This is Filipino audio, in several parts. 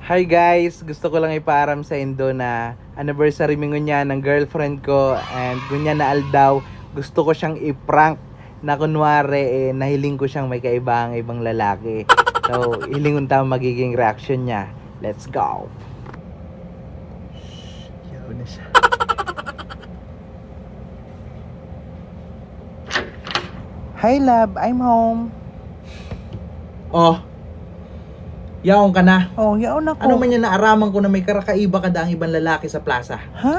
Hi guys! Gusto ko lang ipaaram sa Indo na anniversary mingo niya ng girlfriend ko and gunya na aldaw. Gusto ko siyang i-prank na kunwari nahiling ko siyang may kaibang ibang lalaki. So, hilingon tama magiging reaction niya. Let's go! Yaw na siya. Hi love, I'm home. Oh, yaon ka na. Oh, yaon ako. Ano man yan naaraman ko na may karakaiba ka daang ibang lalaki sa plaza? Ha?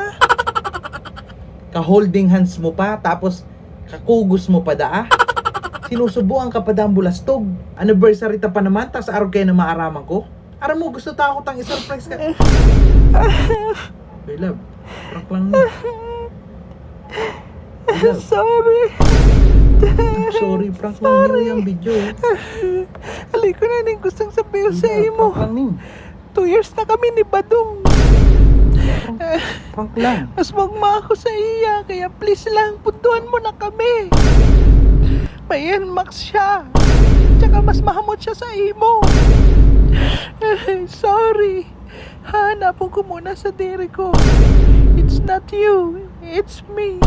Ka-holding hands mo pa, tapos kakugos mo pa daa? Sinusubuan ka pa daang bulastog. Anniversary ta pa naman, tas araw kayo na maaraman ko? Aram mo, gusto ta ako tang i-surprise ka. Hey love, prank lang mo. Hey love, Sorry. I'm sorry, prank lang niyo yung video. Alay ko na ning gustong sabihin sa imo. Prank lang niyo. 2 years na kami ni Badong. Prank lang. Mas magma ako sa iya, kaya please lang, puntuhan mo na kami. May NMAX siya. Tsaka mas mahamot siya sa imo. Sorry. Hanapon ko muna sa diri ko. It's not you, it's me.